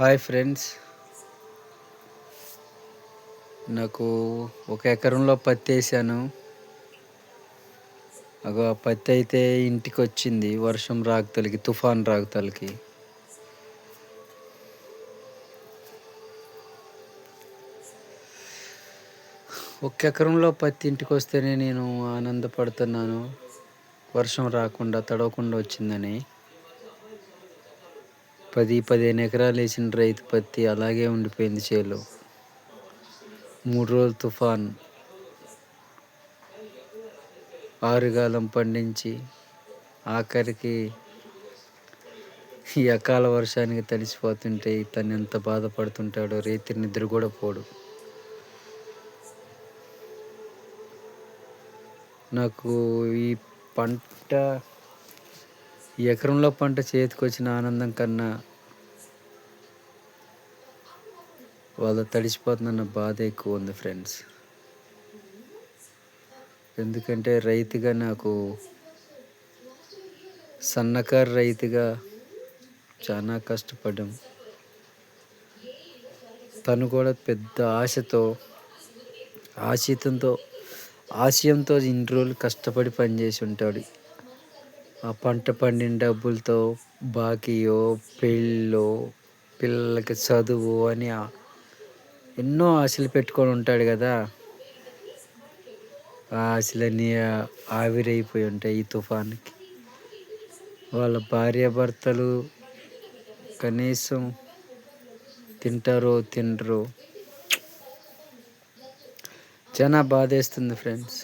Hi friends, నాకు 1 ఎకరంలో పత్తి వేసాను. ఆ పత్తి అయితే ఇంటికి వచ్చింది వర్షం రాకతలకి, తుఫాన్ రాకతలకి. ఒక ఎకరంలో పత్తి ఇంటికి వస్తేనే నేను ఆనందపడుతున్నాను. వర్షం రాకుండా తడవకుండా వచ్చిందని. 15 ఎకరాలు వేసిన రైతు పత్తి అలాగే ఉండిపోయింది చేలో. 3 రోజులు తుఫాన్, ఆరుగాలం పండించి ఆఖరికి ఈ అకాల వర్షానికి తడిసిపోతుంటే ఇతను ఎంత బాధపడుతుంటాడో. రైతు నిద్ర కూడా పోడు. నాకు ఈ పంట, ఈ ఎకరంలో పంట చేతికి వచ్చిన ఆనందం కన్నా వాళ్ళు తడిసిపోతుందన్న బాధ ఎక్కువ ఉంది ఫ్రెండ్స్. ఎందుకంటే రైతుగా నాకు, సన్నకారు రైతుగా చాలా కష్టపడ్డాం. తను కూడా పెద్ద ఆశయంతో ఇన్ని రోజులు కష్టపడి పనిచేసి ఉంటాడు. ఆ పంట పండిన డబ్బులతో బాకీయో, పెళ్ళో, పిల్లలకి చదువు అని ఎన్నో ఆశలు పెట్టుకొని ఉంటాడు కదా. ఆ ఆశలన్నీ ఆవిరైపోయి ఉంటాయి ఈ తుఫాన్కి. వాళ్ళ భార్యాభర్తలు కనీసం తింటారో తినరో. చాలా బాధేస్తుంది ఫ్రెండ్స్.